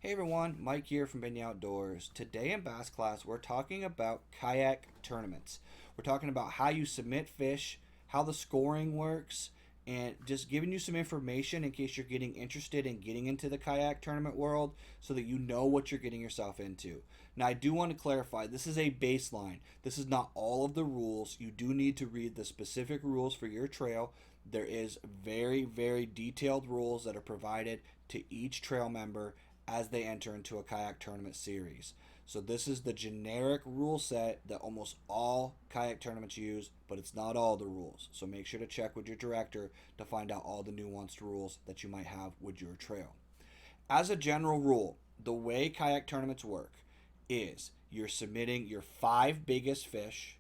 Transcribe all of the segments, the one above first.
Hey everyone, Mike here from Benny Outdoors. Today in Bass Class, we're talking about kayak tournaments. We're talking about how you submit fish, how the scoring works, and just giving you some information in case you're getting interested in getting into the kayak tournament world so that you know what you're getting yourself into. Now, I do want to clarify this is a baseline. This is not all of the rules. You do need to read the specific rules for your trail. There is very detailed rules that are provided to each trail member as they enter into a kayak tournament series. So this is the generic rule set that almost all kayak tournaments use, but it's not all the rules. So make sure to check with your director to find out all the nuanced rules that you might have with your trail. As a general rule, the way kayak tournaments work is you're submitting your 5 biggest fish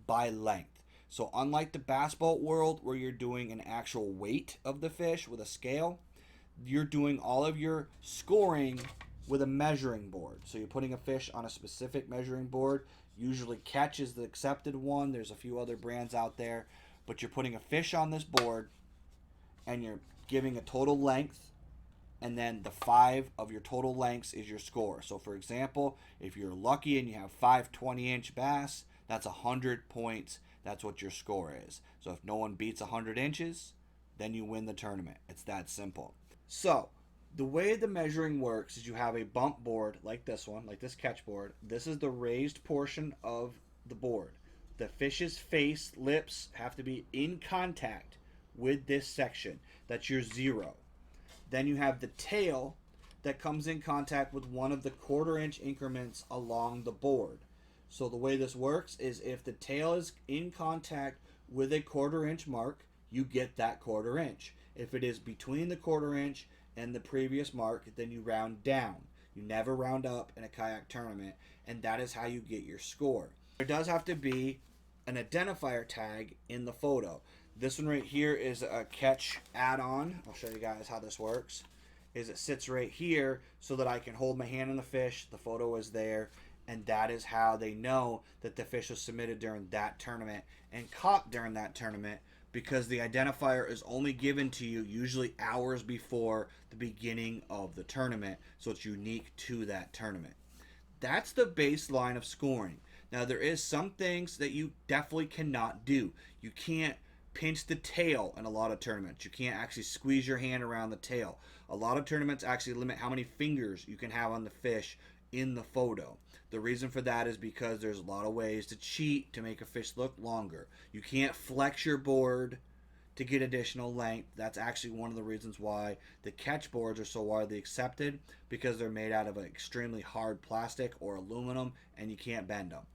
by length. So unlike the bass boat world where you're doing an actual weight of the fish with a scale, you're doing all of your scoring with a measuring board. So you're putting a fish on a specific measuring board. Usually Catch is the accepted one. There's a few other brands out there. But you're putting a fish on this board and you're giving a total length, and then the 5 of your total lengths is your score. So for example, if you're lucky and you have 5 20-inch bass, that's 100 points. That's what your score is. So if no one beats 100 inches, then you win the tournament. It's that simple. So the way the measuring works is you have a bump board like this one, like this catch board. This is the raised portion of the board. The fish's face, lips have to be in contact with this section. That's your 0. Then you have the tail that comes in contact with one of the 1/4-inch increments along the board. So the way this works is if the tail is in contact with a 1/4-inch mark, you get that 1/4 inch. If it is between the 1/4 inch and the previous mark, then you round down. You never round up in a kayak tournament, and that is how you get your score. There does have to be an identifier tag in the photo. This one right here is a Catch add-on. I'll show you guys how this works. Is it sits right here so that I can hold my hand on the fish. The photo is there, and that is how they know that the fish was submitted during that tournament and caught during that tournament, because the identifier is only given to you usually hours before the beginning of the tournament, so it's unique to that tournament. That's the baseline of scoring. Now there is some things that you definitely cannot do. You can't pinch the tail in a lot of tournaments. You can't actually squeeze your hand around the tail. A lot of tournaments actually limit how many fingers you can have on the fish in the photo. The reason for that is because there's a lot of ways to cheat to make a fish look longer. You can't flex your board to get additional length. That's actually one of the reasons why the catch boards are so widely accepted, because they're made out of an extremely hard plastic or aluminum and you can't bend them.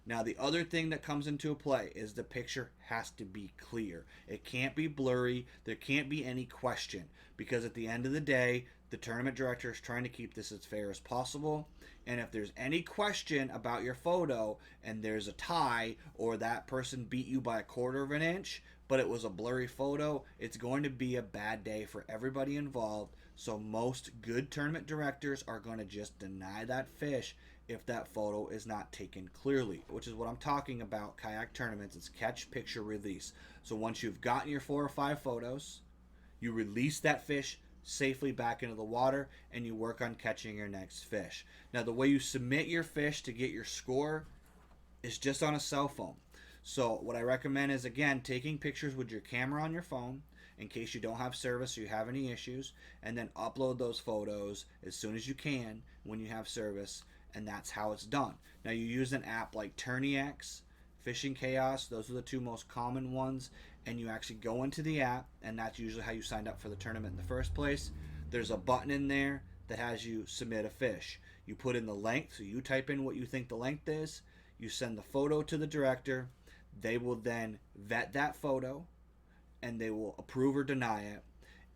Now the other thing that comes into play is the picture has to be clear. It can't be blurry. There can't be any question, because at the end of the day, the tournament director is trying to keep this as fair as possible. And if there's any question about your photo and there's a tie, or that person beat you by 1/4 inch, but it was a blurry photo, it's going to be a bad day for everybody involved. So most good tournament directors are going to just deny that fish if that photo is not taken clearly, which is what I'm talking about. Kayak tournaments, it's catch, picture, release. So once you've gotten your 4 or 5 photos, you release that fish safely back into the water and you work on catching your next fish. Now the way you submit your fish to get your score is just on a cell phone. So what I recommend is, again, taking pictures with your camera on your phone in case you don't have service or you have any issues, and then upload those photos as soon as you can when you have service, and that's how it's done. Now you use an app like TourneyX, Fishing Chaos, those are the 2 most common ones, and you actually go into the app, and that's usually how you signed up for the tournament in the first place. There's a button in there that has you submit a fish. You put in the length, so you type in what you think the length is, you send the photo to the director, they will then vet that photo, and they will approve or deny it.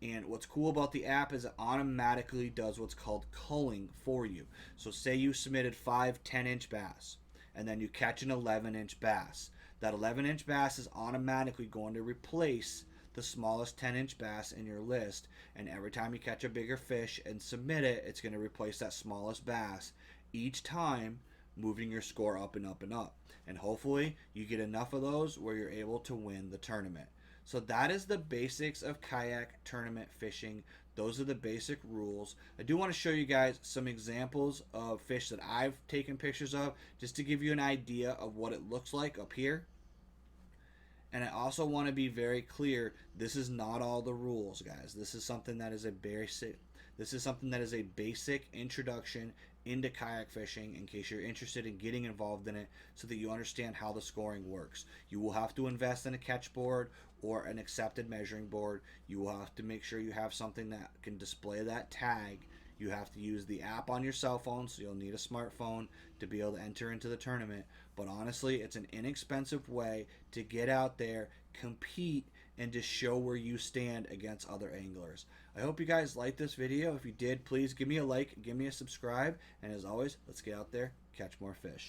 And what's cool about the app is it automatically does what's called culling for you. So say you submitted 5 10-inch bass, and then you catch an 11-inch bass. That 11-inch bass is automatically going to replace the smallest 10-inch bass in your list. And every time you catch a bigger fish and submit it, it's going to replace that smallest bass each time, moving your score up and up and up. And hopefully you get enough of those where you're able to win the tournament. So that is the basics of kayak tournament fishing. Those are the basic rules. I do want to show you guys some examples of fish that I've taken pictures of just to give you an idea of what it looks like up here. And I also want to be very clear, this is not all the rules, guys. This is something that is a basic introduction into kayak fishing in case you're interested in getting involved in it so that you understand how the scoring works. You will have to invest in a catch board or an accepted measuring board. You will have to make sure you have something that can display that tag. You have to use the app on your cell phone, so you'll need a smartphone to be able to enter into the tournament. But honestly, it's an inexpensive way to get out there, compete, and just show where you stand against other anglers. I hope you guys liked this video. If you did, please give me a like, give me a subscribe, and as always, let's get out there, catch more fish.